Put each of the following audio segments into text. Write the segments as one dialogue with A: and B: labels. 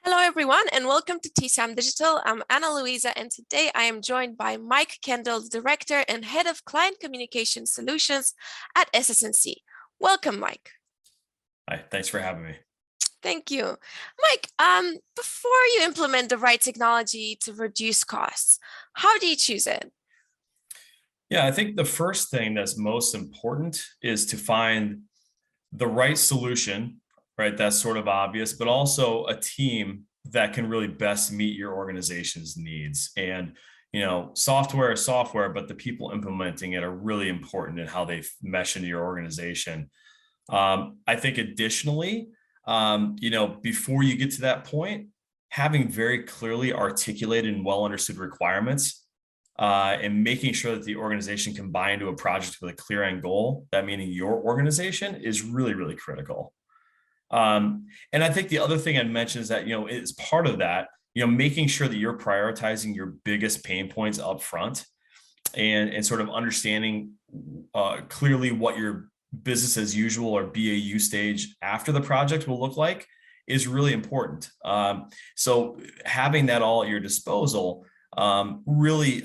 A: Hello, everyone, and welcome to TSAM Digital. I'm Anna Luisa, and today I am joined by Mike Kendall, Director and Head of Client Communication Solutions at SS&C. Welcome, Mike.
B: Hi, thanks for having me.
A: Thank you. Mike, before you implement the right technology to reduce costs, how do you choose it?
B: Yeah, I think the first thing that's most important is to find the right solution, right? That's sort of obvious, but also a team that can really best meet your organization's needs. And, software is software, but the people implementing it are really important in how they mesh into your organization. I think additionally, before you get to that point, having very clearly articulated and well understood requirements and making sure that the organization can buy into a project with a clear end goal, that meaning your organization, is really, really critical. And I think the other thing I'd mention is that, as part of that, making sure that you're prioritizing your biggest pain points up front and sort of understanding clearly what your business as usual or BAU stage after the project will look like is really important. So having that all at your disposal really,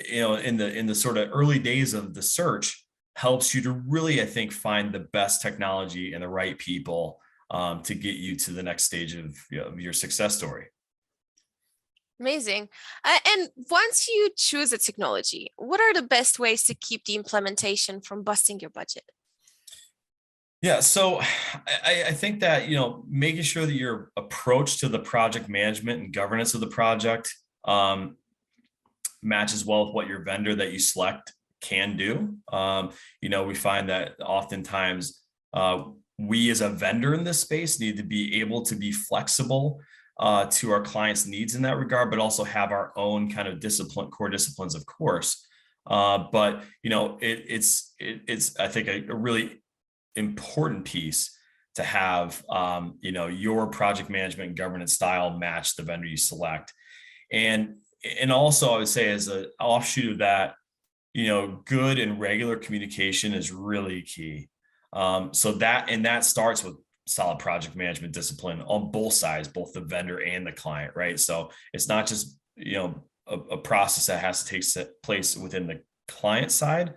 B: in the sort of early days of the search helps you to really, I think, find the best technology and the right people to get you to the next stage of your success story.
A: Amazing. And once you choose a technology, what are the best ways to keep the implementation from busting your budget?
B: Yeah, so I think that making sure that your approach to the project management and governance of the project matches well with what your vendor that you select can do. We find that oftentimes we as a vendor in this space need to be able to be flexible to our clients' needs in that regard, but also have our own kind of core disciplines, of course. But it's I think a really important piece to have your project management and governance style match the vendor you select. And also I would say, as an offshoot of that, good and regular communication is really key. So that starts with solid project management discipline on both sides, both the vendor and the client, right? So it's not just a process that has to take place within the client side,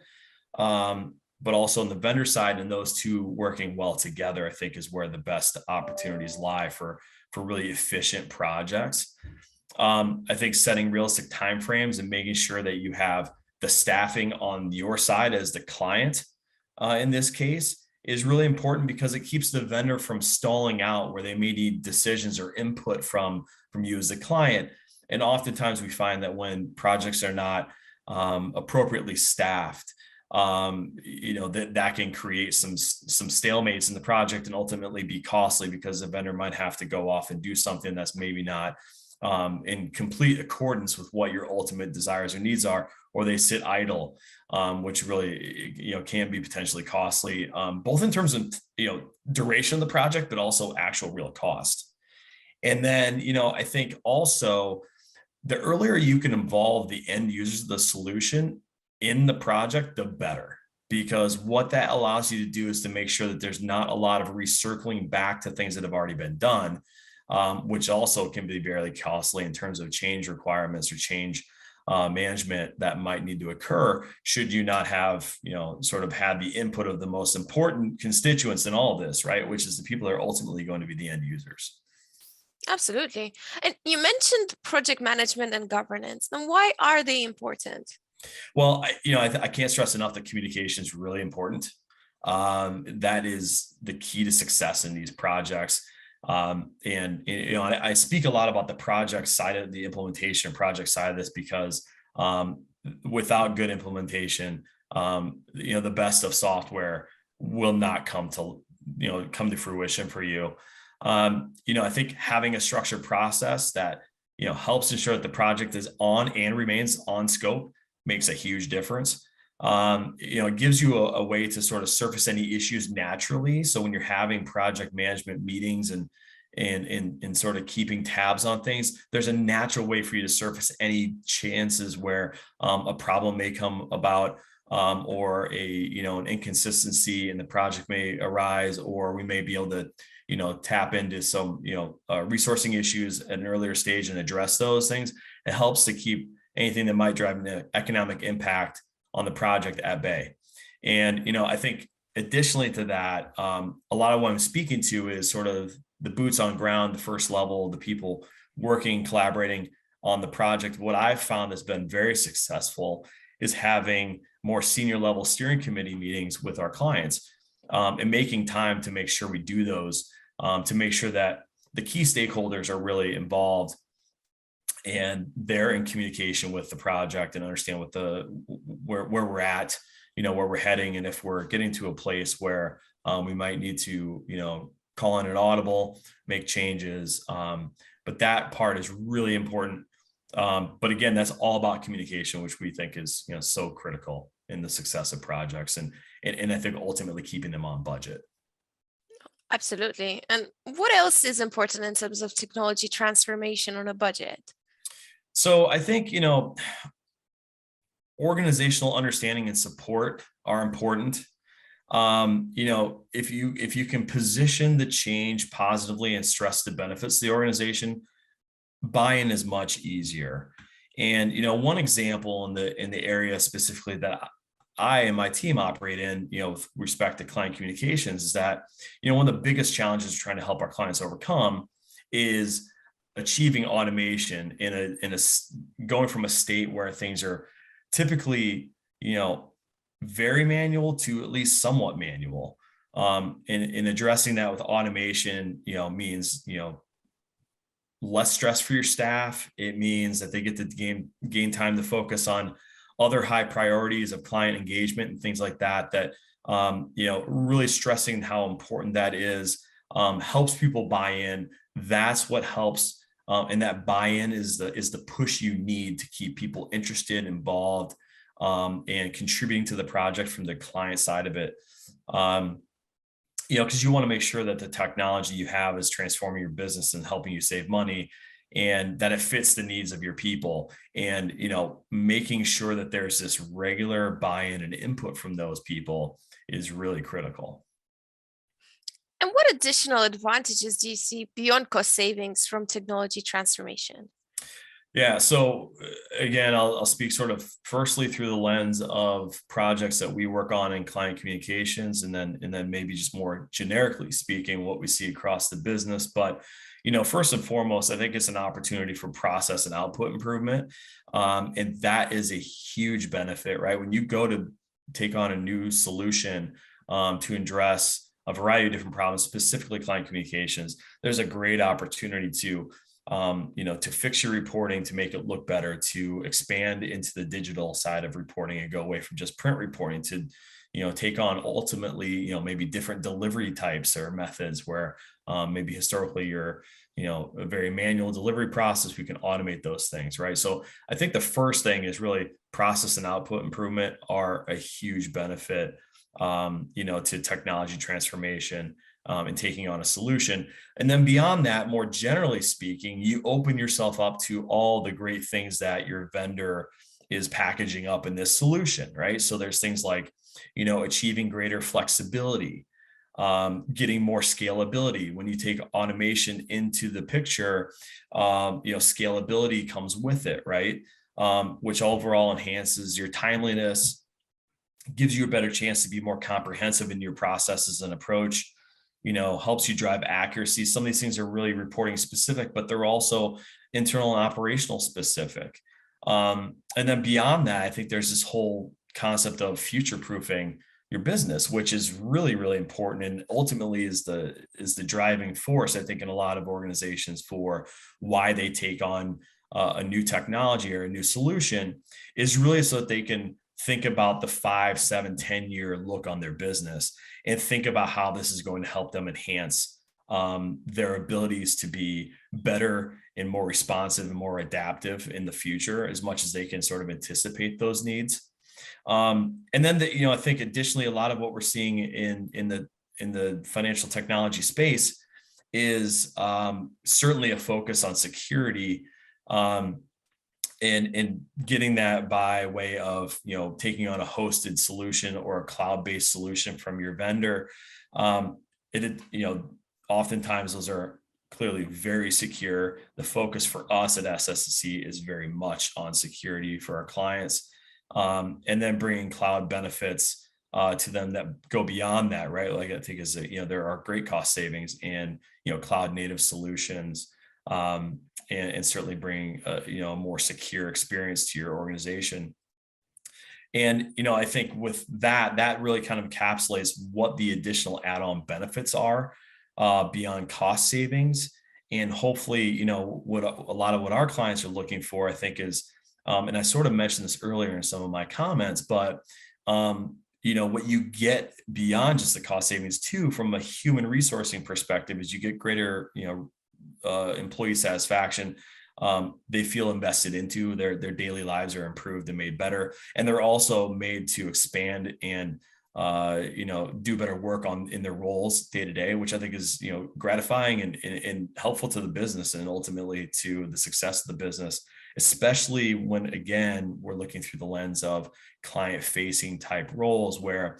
B: but also on the vendor side, and those two working well together, I think, is where the best opportunities lie for really efficient projects. I think setting realistic timeframes and making sure that you have the staffing on your side as the client, in this case, is really important because it keeps the vendor from stalling out where they may need decisions or input from you as the client. And oftentimes we find that when projects are not appropriately staffed, that can create some stalemates in the project and ultimately be costly because the vendor might have to go off and do something that's maybe not in complete accordance with what your ultimate desires or needs are, or they sit idle, which really can be potentially costly, both in terms of duration of the project, but also actual real cost. And then I think also the earlier you can involve the end users of the solution in the project, the better, because what that allows you to do is to make sure that there's not a lot of recircling back to things that have already been done, which also can be very costly in terms of change requirements or change management that might need to occur should you not have, sort of had the input of the most important constituents in all of this, right? Which is the people that are ultimately going to be the end users.
A: Absolutely. And you mentioned project management and governance. And why are they important?
B: Well, I can't stress enough that communication is really important. That is the key to success in these projects. And I speak a lot about the project side of the implementation project side of this because without good implementation, the best of software will not come to fruition for you. I think having a structured process that helps ensure that the project is on and remains on scope makes a huge difference. It gives you a way to sort of surface any issues naturally. So when you're having project management meetings and sort of keeping tabs on things, there's a natural way for you to surface any chances where a problem may come about, or an inconsistency in the project may arise, or we may be able to tap into some resourcing issues at an earlier stage and address those things. It helps to keep anything that might drive an economic impact on the project at bay. And I think additionally to that, a lot of what I'm speaking to is sort of the boots on ground, the first level, the people working, collaborating on the project. What I've found has been very successful is having more senior level steering committee meetings with our clients, and making time to make sure we do those, to make sure that the key stakeholders are really involved and they're in communication with the project and understand where we're at, where we're heading, and if we're getting to a place where we might need to call in an audible, make changes. But that part is really important. But again, that's all about communication, which we think is so critical in the success of projects, and I think ultimately keeping them on budget.
A: Absolutely. And what else is important in terms of technology transformation on a budget?
B: So I think organizational understanding and support are important. If you can position the change positively and stress the benefits of the organization, buy-in is much easier. And one example in the area specifically that I and my team operate in, with respect to client communications, is that one of the biggest challenges we're trying to help our clients overcome is achieving automation in a going from a state where things are typically very manual to at least somewhat manual. In addressing that with automation, means less stress for your staff. It means that they get to gain time to focus on other high priorities of client engagement and things like that. Really stressing how important that is, helps people buy in. That's what helps, and that buy-in is the push you need to keep people interested, involved, and contributing to the project from the client side of it. Because you want to make sure that the technology you have is transforming your business and helping you save money, and that it fits the needs of your people, and making sure that there's this regular buy-in and input from those people is really critical.
A: And what additional advantages do you see beyond cost savings from technology transformation?
B: Yeah. So again, I'll speak sort of firstly through the lens of projects that we work on in client communications, and then maybe just more generically speaking, what we see across the business. But first and foremost, I think it's an opportunity for process and output improvement, and that is a huge benefit, right? When you go to take on a new solution to address a variety of different problems, specifically client communications, there's a great opportunity to fix your reporting, to make it look better, to expand into the digital side of reporting and go away from just print reporting to, take on ultimately, maybe different delivery types or methods where maybe historically you're, a very manual delivery process. We can automate those things, right? So I think the first thing is really process and output improvement are a huge benefit, to technology transformation, and taking on a solution. And then beyond that, more generally speaking, you open yourself up to all the great things that your vendor is packaging up in this solution, right? So there's things like, achieving greater flexibility, getting more scalability. When you take automation into the picture, scalability comes with it, right? Which overall enhances your timeliness, gives you a better chance to be more comprehensive in your processes and approach, helps you drive accuracy. Some of these things are really reporting specific, but they're also internal and operational specific. And then beyond that, I think there's this whole concept of future-proofing your business, which is really, really important, and ultimately is the driving force, I think, in a lot of organizations for why they take on a new technology or a new solution, is really so that they can think about the 5, 7, 10-year look on their business and think about how this is going to help them enhance their abilities to be better and more responsive and more adaptive in the future, as much as they can sort of anticipate those needs. And then I think additionally, a lot of what we're seeing in the financial technology space is certainly a focus on security. and getting that by way of taking on a hosted solution or a cloud-based solution from your vendor. It oftentimes those are clearly very secure. The focus for us at SS&C is very much on security for our clients, and then bringing cloud benefits to them that go beyond that, right? Like I think is that, there are great cost savings in cloud native solutions, and certainly bring a more secure experience to your organization. And I think with that really kind of encapsulates what the additional add-on benefits are beyond cost savings. And hopefully, what a lot of what our clients are looking for, I think, is, and I sort of mentioned this earlier in some of my comments, but what you get beyond just the cost savings too, from a human resourcing perspective, is you get greater, employee satisfaction. They feel invested into their daily lives are improved and made better, and they're also made to expand and do better work in their roles day to day, which I think is gratifying and helpful to the business and ultimately to the success of the business, especially when, again, we're looking through the lens of client facing type roles, where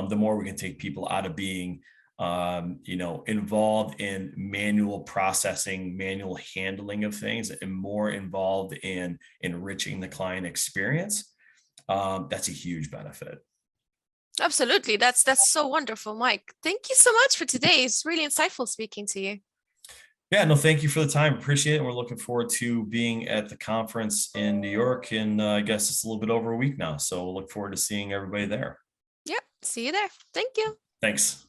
B: the more we can take people out of being involved in manual processing, manual handling of things, and more involved in enriching the client experience, that's a huge benefit.
A: Absolutely. That's so wonderful, Mike. Thank you so much for today. It's really insightful speaking to you.
B: Yeah, no, thank you for the time. Appreciate it. And we're looking forward to being at the conference in New York. And I guess it's a little bit over a week now. So we'll look forward to seeing everybody there.
A: Yep. See you there. Thank you.
B: Thanks.